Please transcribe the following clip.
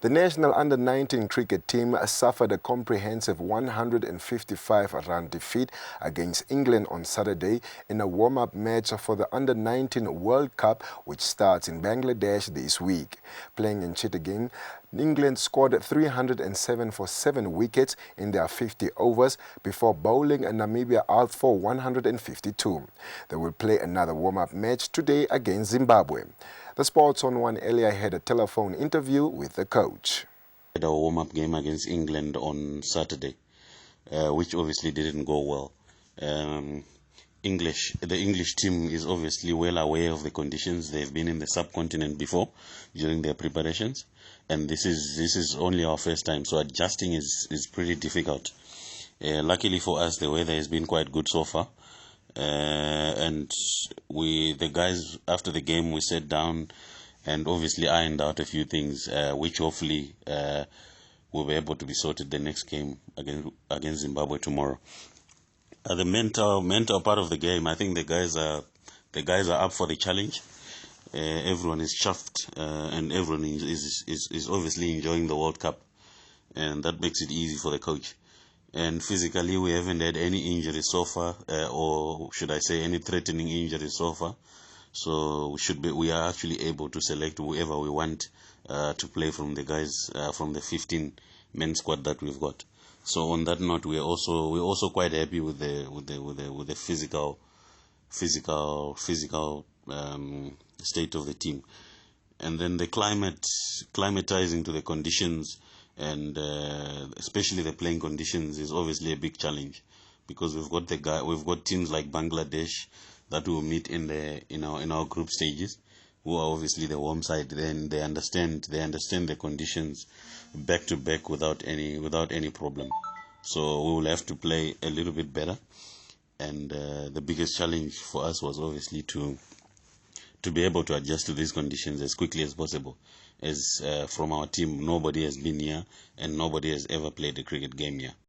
The national under-19 cricket team suffered a comprehensive 155-run defeat against England on Saturday in a warm-up match for the under-19 World Cup, which starts in Bangladesh this week. Playing in Chittagong, England scored 307 for 7 wickets in their 50 overs before bowling Namibia out for 152. They will play another warm-up match today against Zimbabwe. The Sports on One earlier had a telephone interview with the coach. We had a warm-up game against England on Saturday, which obviously didn't go well. The English team is obviously well aware of the conditions. They've been in the subcontinent before during their preparations, and this is only our first time, so adjusting is pretty difficult. Luckily for us, the weather has been quite good so far. And the guys, after the game, we sat down and obviously ironed out a few things, which hopefully will be able to be sorted the next game against Zimbabwe tomorrow. The mental part of the game, I think the guys are up for the challenge. Everyone is chuffed, and everyone is obviously enjoying the World Cup, and that makes it easy for the coach. And physically, we haven't had any injuries so far, or should I say any threatening injuries so far. So we are actually able to select whoever we want to play from the guys from the 15-man squad that we've got. So on that note, we're also quite happy with the physical state of the team. And then the climatizing to the conditions, and especially the playing conditions, is obviously a big challenge, because we've got teams like Bangladesh that will meet in our group stages, who are obviously the warm side. Then they understand the conditions back to back without any problem. So we will have to play a little bit better, and the biggest challenge for us was obviously to be able to adjust to these conditions as quickly as possible. As from our team, nobody has been here and nobody has ever played a cricket game here.